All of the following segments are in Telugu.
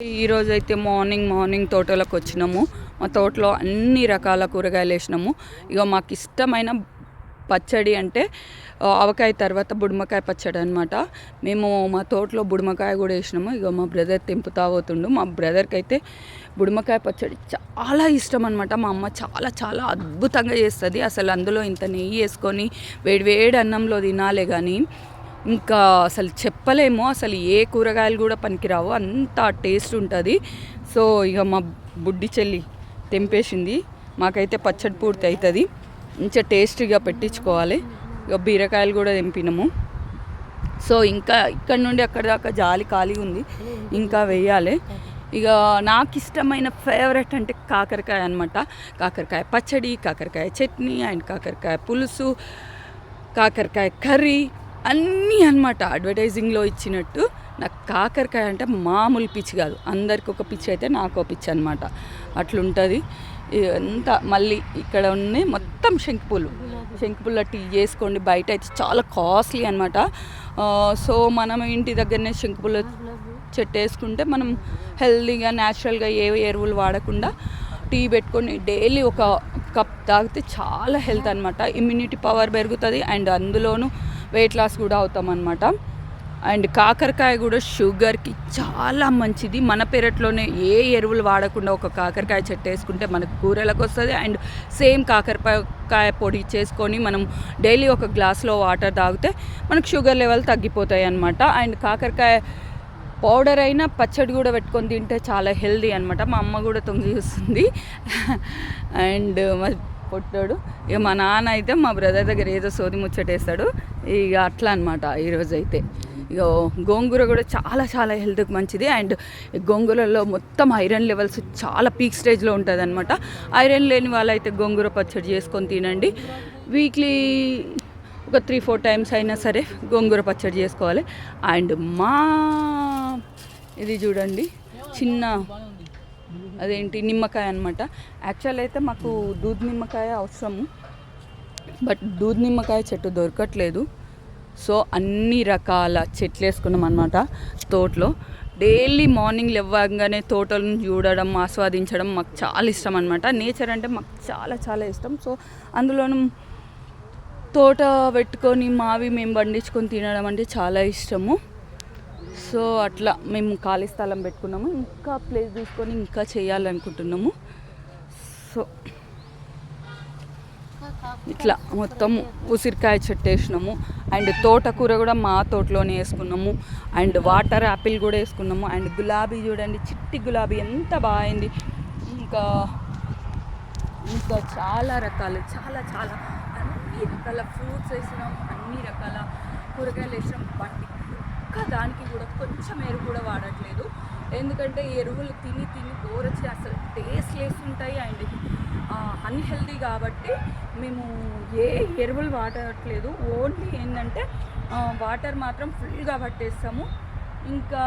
ఈరోజైతే మార్నింగ్ తోటలోకి వచ్చినాము. మా తోటలో అన్ని రకాల కూరగాయలు వేసినాము. ఇక మాకు ఇష్టమైన పచ్చడి అంటే ఆవకాయ తర్వాత బుడమకాయ పచ్చడి అనమాట. మేము మా తోటలో బుడమకాయ కూడా వేసినాము. ఇక మా బ్రదర్ తెంపుతా పోతుండు. మా బ్రదర్కి అయితే బుడమకాయ పచ్చడి చాలా ఇష్టం అనమాట. మా అమ్మ చాలా చాలా అద్భుతంగా చేస్తుంది. అసలు అందులో ఇంత నెయ్యి వేసుకొని వేడి అన్నంలో తినాలే కానీ ఇంకా అసలు చెప్పలేము. అసలు ఏ కూరగాయలు కూడా పనికిరావు, అంత టేస్ట్ ఉంటుంది. సో ఇక మా బుడ్డి చెల్లి తెంపేసింది. మాకైతే పచ్చడి పూర్తి అవుతుంది. మంచిగా టేస్టీగా పెట్టించుకోవాలి. ఇక బీరకాయలు కూడా తెంపినాము. సో ఇంకా ఇక్కడ నుండి అక్కడ దాకా జాలి ఖాళీ ఉంది, ఇంకా వేయాలి. ఇక నాకు ఇష్టమైన ఫేవరెట్ అంటే కాకరకాయ అనమాట. కాకరకాయ పచ్చడి, కాకరకాయ చట్నీ అండ్ కాకరకాయ పులుసు, కాకరకాయ కర్రీ అన్నీ అనమాట. అడ్వర్టైజింగ్లో ఇచ్చినట్టు నాకు కాకరకాయ అంటే మామూలు పిచ్చి కాదు. అందరికి ఒక పిచ్చి అయితే నాకు ఒక పిచ్చి అనమాట. అట్లుంటుంది. అంతా మళ్ళీ ఇక్కడ ఉన్న మొత్తం శంకుపుల్ల టీ చేసుకోండి. బయట అయితే చాలా కాస్ట్లీ అనమాట. సో మనం ఇంటి దగ్గరనే శంకుపుల్ల చెట్టు వేసుకుంటే మనం హెల్తీగా న్యాచురల్గా ఏ ఎరువులు వాడకుండా టీ పెట్టుకొని డైలీ ఒక కప్ తాగితే చాలా హెల్త్ అనమాట. ఇమ్యూనిటీ పవర్ పెరుగుతుంది అండ్ అందులోనూ వెయిట్ లాస్ కూడా అవుతాం అనమాట. అండ్ కాకరకాయ కూడా షుగర్కి చాలా మంచిది. మన పెరట్లోనే ఏ ఎరువులు వాడకుండా ఒక కాకరకాయ చెట్టు వేసుకుంటే మనకు కూరలకు వస్తుంది. అండ్ సేమ్ కాకరకాయ పొడి చేసుకొని మనం డైలీ ఒక గ్లాస్లో వాటర్ తాగితే మనకు షుగర్ లెవెల్ తగ్గిపోతాయి అనమాట. అండ్ కాకరకాయ పౌడర్ అయినా పచ్చడి కూడా పెట్టుకొని తింటే చాలా హెల్దీ అనమాట. మా అమ్మ కూడా తొంగి చూస్తుంది. అండ్ మా పొట్టాడు ఇక మా నాన్న అయితే మా బ్రదర్ దగ్గర ఏదో సోది ముచ్చటేస్తాడు. ఇక అట్లా అనమాట. ఈరోజు అయితే ఇక గోంగూర కూడా చాలా చాలా హెల్త్కి మంచిది. అండ్ గోంగూరలో మొత్తం ఐరన్ లెవెల్స్ చాలా పీక్ స్టేజ్లో ఉంటుంది అనమాట. ఐరన్ లేని వాళ్ళైతే గోంగూర పచ్చడి చేసుకొని తినండి. వీక్లీ ఒక 3-4 టైమ్స్ అయినా సరే గోంగూర పచ్చడి చేసుకోవాలి. అండ్ ఇది చూడండి, చిన్న అదేంటి నిమ్మకాయ అనమాట. యాక్చువల్ అయితే మాకు దూద్ నిమ్మకాయ అవసరము, బట్ దూద్ నిమ్మకాయ చెట్టు దొరకట్లేదు. సో అన్ని రకాల చెట్లు వేసుకున్నాం అనమాట తోటలో. డైలీ మార్నింగ్ లేవగానే తోటలను చూడడం, ఆస్వాదించడం మాకు చాలా ఇష్టం అనమాట. నేచర్ అంటే మాకు చాలా చాలా ఇష్టం. సో అందులోనూ తోట పెట్టుకొని మావి మేము పండించుకొని తినడం అంటే చాలా ఇష్టము. సో అట్లా మేము ఖాళీ స్థలం పెట్టుకున్నాము. ఇంకా ప్లేస్ తీసుకొని ఇంకా చేయాలనుకుంటున్నాము. సో ఇట్లా మొత్తం ఉసిరికాయ చెట్టు వేసినాము. అండ్ తోటకూర కూడా మా తోటలోనే వేసుకున్నాము. అండ్ వాటర్ యాపిల్ కూడా వేసుకున్నాము. అండ్ గులాబీ చూడండి, చిట్టి గులాబీ ఎంత బాగుంది. ఇంకా చాలా రకాలు చాలా చాలా అన్ని రకాల ఫ్రూట్స్ వేసినాం, అన్ని రకాల కూరగాయలు వేసినాం. బట్ దానికి కూడా కొంచెం ఎరువు కూడా వాడట్లేదు. ఎందుకంటే ఎరువులు తిని బోర్ వచ్చి అసలు టేస్ట్ లెస్ ఉంటాయి అండ్ అన్హెల్దీ కాబట్టి మేము ఏ ఎరువులు వాడట్లేదు. ఓన్లీ ఏంటంటే వాటర్ మాత్రం ఫుల్గా పట్టేస్తాము. ఇంకా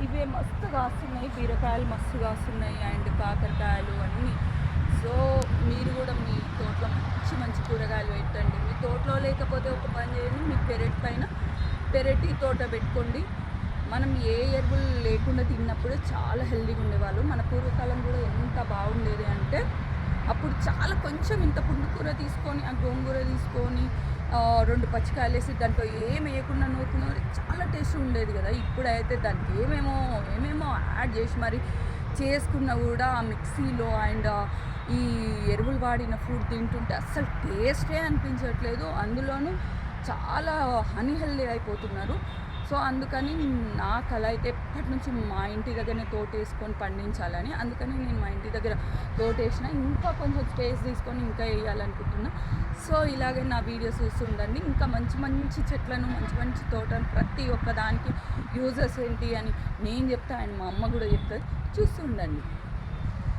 ఇవే మస్తు కాస్తున్నాయి, బీరకాయలు మస్తు కాస్తున్నాయి అండ్ కాకరకాయలు అన్నీ. సో మీరు కూడా మీ తోటలో మంచి కూరగాయలు పెట్టండి. మీ తోటలో లేకపోతే ఒక పని చేయండి, మీ పెరటి తోట పెట్టుకోండి. మనం ఏ ఎరువులు లేకుండా తిన్నప్పుడు చాలా హెల్దీగా ఉండేవాళ్ళు. మన పూర్వకాలం కూడా ఎంత బాగుండేది అంటే అప్పుడు చాలా కొంచెం ఇంత పుండుకూర తీసుకొని, ఆ గోంగూర తీసుకొని 2 పచ్చికాయలు వేసి దాంట్లో ఏం వేయకుండా నూరుకున్న చాలా టేస్ట్ ఉండేది కదా. ఇప్పుడైతే దానికి ఏమేమో యాడ్ చేసి మరి చేసుకున్నా కూడా ఆ మిక్సీలో అండ్ ఈ ఎరువులు వాడిన ఫుడ్ తింటుంటే అస్సలు టేస్టే అనిపించట్లేదు. అందులోనూ చాలా అన్హెల్దీ అయిపోతున్నారు. సో అందుకని నాకు అలా అయితే ఎప్పటి నుంచి మా ఇంటి దగ్గరనే తోట వేసుకొని పండించాలని, అందుకని నేను మా ఇంటి దగ్గర తోట వేసిన ఇంకా కొంచెం స్పేస్ తీసుకొని ఇంకా వేయాలనుకుంటున్నా. సో ఇలాగే నా వీడియోస్ చూస్తూ ఉండండి. ఇంకా మంచి చెట్లను, మంచి తోటను ప్రతి ఒక్క దానికి యూజెస్ ఏంటి అని నేను చెప్తా అండ్ మా అమ్మ కూడా చెప్తుంది. చూస్తూ ఉండండి.